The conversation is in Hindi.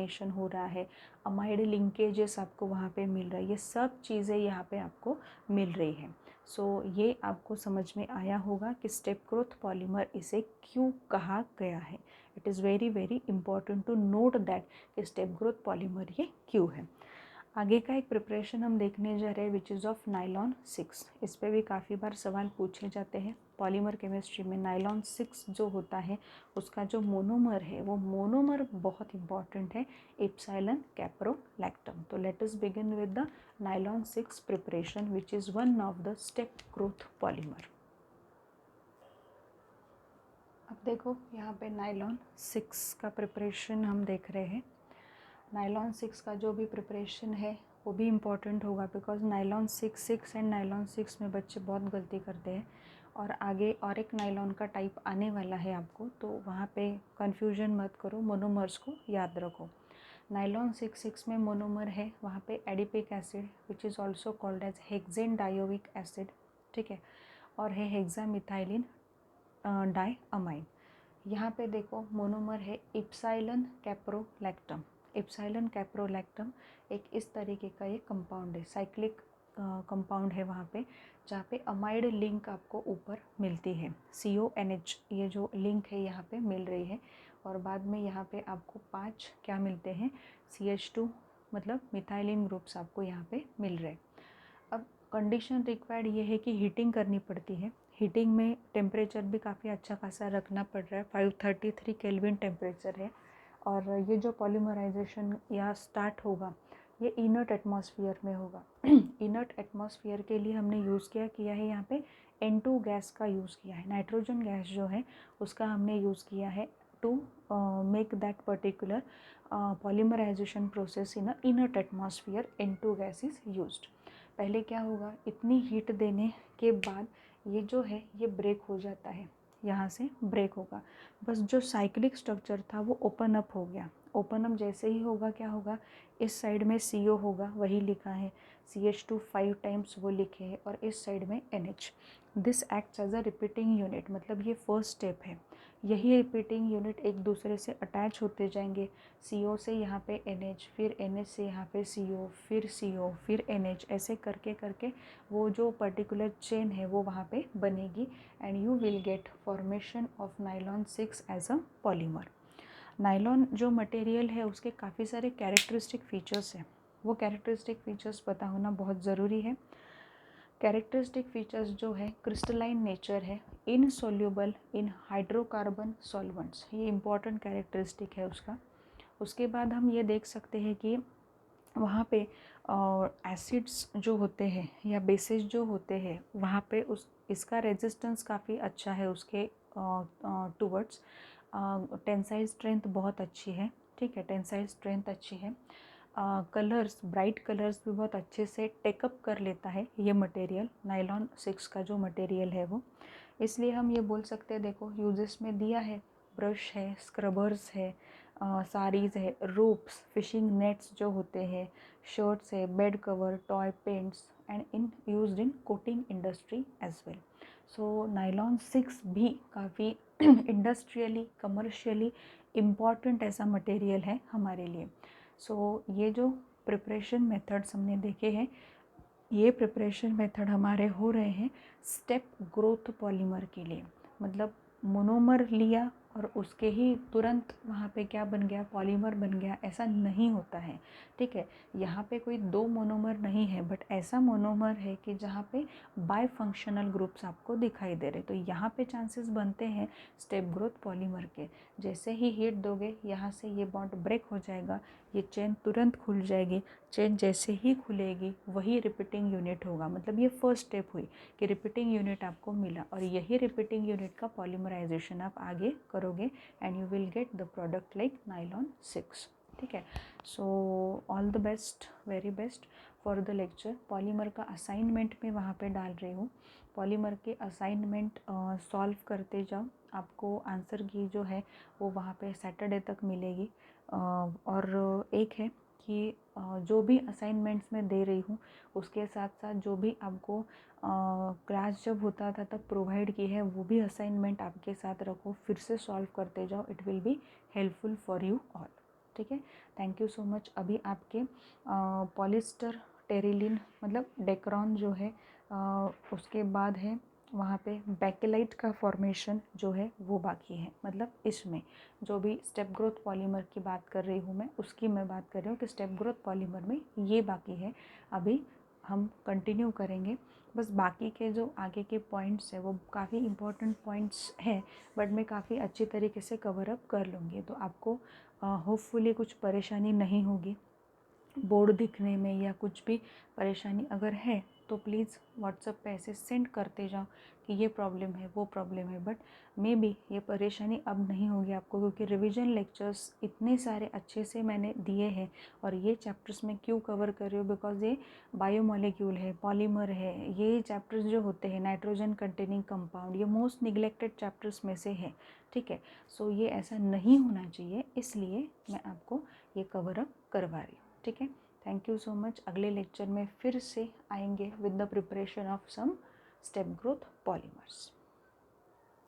कॉम्बिनेशन हो रहा है, अमाइड लिंकेजेस आपको वहाँ पे मिल रहा है, ये सब चीज़ें यहाँ पे आपको मिल रही है। सो ये आपको समझ में आया होगा कि स्टेप ग्रोथ पॉलीमर इसे क्यों कहा गया है। It is very very important to note that कि स्टेप ग्रोथ पॉलीमर ये क्यों है। आगे का एक प्रिपरेशन हम देखने जा रहे हैं विच इज़ ऑफ नाइलॉन 6। इस पे भी काफ़ी बार सवाल पूछे जाते हैं पॉलीमर केमिस्ट्री में। नाइलॉन 6 जो होता है उसका जो मोनोमर है वो मोनोमर बहुत इंपॉर्टेंट है, एप्सिलॉन कैप्रोलैक्टम। तो let us begin with the nylon 6 preparation which is one of the step growth polymer. अब देखो यहाँ पे नाइलॉन 6 का प्रिपरेशन हम देख रहे हैं। नाइलॉन 6 का जो भी प्रिपरेशन है वो भी इम्पॉर्टेंट होगा, बिकॉज नाइलॉन 6 एंड नाइलॉन 6 में बच्चे बहुत गलती करते हैं और आगे और एक नाइलॉन का टाइप आने वाला है आपको, तो वहाँ पे कन्फ्यूजन मत करो, मोनोमर्स को याद रखो। नाइलॉन 6 में मोनोमर है वहाँ पे adipic acid which is also called as hexane dioic acid, ठीक है, और है हेक्सामिथाइलिन डाइअमाइन। यहाँ पे देखो मोनोमर है एप्सिलॉन कैप्रोलैक्टम। एप्सिलॉन कैप्रोलैक्टम एक इस तरीके का एक कंपाउंड है, साइक्लिक कंपाउंड है वहाँ पे, जहाँ पे अमाइड लिंक आपको ऊपर मिलती है, CONH ये जो लिंक है यहाँ पे मिल रही है, और बाद में यहाँ पे आपको 5 क्या मिलते हैं, CH2 मतलब मिथाइलिन ग्रुप्स आपको यहाँ पे मिल रहे हैं। अब कंडीशन रिक्वायर्ड ये है कि हीटिंग करनी पड़ती है। हीटिंग में टेम्परेचर भी काफ़ी अच्छा खासा रखना पड़ रहा है, 533 केल्विन टेम्परेचर है। और ये जो पॉलीमराइजेशन यहाँ स्टार्ट होगा ये इनर्ट एटमॉस्फेयर में होगा। इनर्ट एटमॉस्फेयर के लिए हमने यूज़ किया है यहाँ पे N2 गैस का यूज़ किया है, नाइट्रोजन गैस जो है उसका हमने यूज़ किया है to make that particular polymerization process in a inert atmosphere. N2 gas is used. पहले क्या होगा, इतनी हीट देने के बाद ये जो है ये ब्रेक हो जाता है, यहाँ से ब्रेक होगा, बस जो साइक्लिक स्ट्रक्चर था वो ओपन अप हो गया। ओपन अप जैसे ही होगा क्या होगा, इस साइड में CO होगा, वही लिखा है, CH2 5 टाइम्स वो लिखे हैं, और इस साइड में NH। This acts as a repeating unit, मतलब ये फर्स्ट स्टेप है। यही रिपीटिंग यूनिट एक दूसरे से अटैच होते जाएंगे, CO से यहाँ पे NH, फिर NH से यहाँ पे CO, फिर CO, फिर NH, ऐसे करके करके वो जो पर्टिकुलर चेन है वो वहाँ पे बनेगी, and you will get formation of nylon 6 as a polymer. Nylon जो मटेरियल है उसके काफ़ी सारे कैरेक्टरिस्टिक फीचर्स हैं, वो कैरेक्टरिस्टिक फीचर्स पता होना बहुत ज़रूरी है। कैरेक्टरिस्टिक फीचर्स जो है, क्रिस्टलाइन नेचर है, इनसोल्यूबल इन हाइड्रोकार्बन सॉल्वेंट्स, ये इंपॉर्टेंट कैरेक्टरिस्टिक है उसका। उसके बाद हम ये देख सकते हैं कि वहाँ पे एसिड्स जो होते हैं या बेसिस जो होते हैं वहाँ पे इसका रेजिस्टेंस काफ़ी अच्छा है उसके टूवर्ड्स। टेंसाइल स्ट्रेंथ बहुत अच्छी है, ठीक है, टेंसाइल स्ट्रेंथ अच्छी है। कलर्स, ब्राइट कलर्स भी बहुत अच्छे से टेकअप कर लेता है ये मटेरियल, नाइलॉन 6 का जो मटेरियल है वो। इसलिए हम ये बोल सकते हैं, देखो यूजेस में दिया है, ब्रश है, स्क्रबर्स है, साड़ीज़ है, रोप्स, फिशिंग नेट्स जो होते हैं, शर्ट्स है, bed cover, toy paints, and in used in coating industry as well. So nylon 6 भी काफ़ी इंडस्ट्रियली, कमर्शियली इम्पॉर्टेंट ऐसा मटेरियल है हमारे लिए। सो ये जो प्रिपरेशन मेथड्स हमने देखे हैं, ये प्रिपरेशन मेथड हमारे हो रहे हैं स्टेप ग्रोथ पॉलीमर के लिए, मतलब मोनोमर लिया और उसके ही तुरंत वहाँ पे क्या बन गया, पॉलीमर बन गया, ऐसा नहीं होता है, ठीक है। यहाँ पे कोई 2 मोनोमर नहीं है, बट ऐसा मोनोमर है कि जहाँ पे बाय फंक्शनल ग्रुप्स आपको दिखाई दे रहे, तो यहाँ पे चांसेस बनते हैं स्टेप ग्रोथ पॉलीमर के। जैसे ही हीट दोगे यहाँ से ये बॉन्ड ब्रेक हो जाएगा, ये चेन तुरंत खुल जाएगी। चेन जैसे ही खुलेगी वही रिपीटिंग यूनिट होगा, मतलब ये फर्स्ट स्टेप हुई कि रिपीटिंग यूनिट आपको मिला, और यही रिपीटिंग यूनिट का पॉलीमराइजेशन आप आगे करोगे and you will get the product like nylon 6, ठीक है। So all the best, very best for the lecture. Polymer का असाइनमेंट मैं वहाँ पे डाल रही हूँ, पॉलीमर के असाइनमेंट सॉल्व करते जाओ, आपको आंसर की जो है वो वहाँ पे सैटरडे तक मिलेगी। और एक है कि जो भी असाइनमेंट्स मैं दे रही हूँ उसके साथ साथ जो भी आपको क्लास जब होता था तब प्रोवाइड की है वो भी असाइनमेंट आपके साथ रखो, फिर से सॉल्व करते जाओ, it will be helpful for you all, ठीक है। ठीक है। Thank you so much. अभी आपके पॉलिस्टर टेरिलिन मतलब डेक्रॉन जो है उसके बाद है वहाँ पे बेकेलाइट का फॉर्मेशन जो है वो बाकी है। मतलब इसमें जो भी स्टेप ग्रोथ पॉलीमर की बात कर रही हूँ मैं, उसकी मैं बात कर रही हूँ कि स्टेप ग्रोथ पॉलीमर में ये बाकी है। अभी हम कंटिन्यू करेंगे। बस बाकी के जो आगे के पॉइंट्स हैं वो काफ़ी इम्पोर्टेंट पॉइंट्स हैं, बट मैं काफ़ी अच्छी तरीके से कवर अप कर लूँगी, तो आपको होपफुली कुछ परेशानी नहीं होगी बोर्ड दिखने में या कुछ भी परेशानी अगर है तो प्लीज़ व्हाट्सएप पे ऐसे सेंड करते जाओ कि ये प्रॉब्लम है वो प्रॉब्लम है। बट मे बी ये परेशानी अब नहीं होगी आपको, क्योंकि रिवीजन लेक्चर्स इतने सारे अच्छे से मैंने दिए हैं। और ये चैप्टर्स मैं क्यों कवर कर रही हूँ, बिकॉज ये बायोमोलिक्यूल है, पॉलीमर है, ये चैप्टर्स जो होते हैं नाइट्रोजन कंटेनिंग कंपाउंड, ये मोस्ट निगलेक्टेड चैप्टर्स में से है। ठीक है, सो ये ऐसा नहीं होना चाहिए, इसलिए मैं आपको ये कवर अप करवा रही हूँ। ठीक है, थैंक यू सो मच। अगले लेक्चर में फिर से आएंगे with the preparation of some step growth polymers.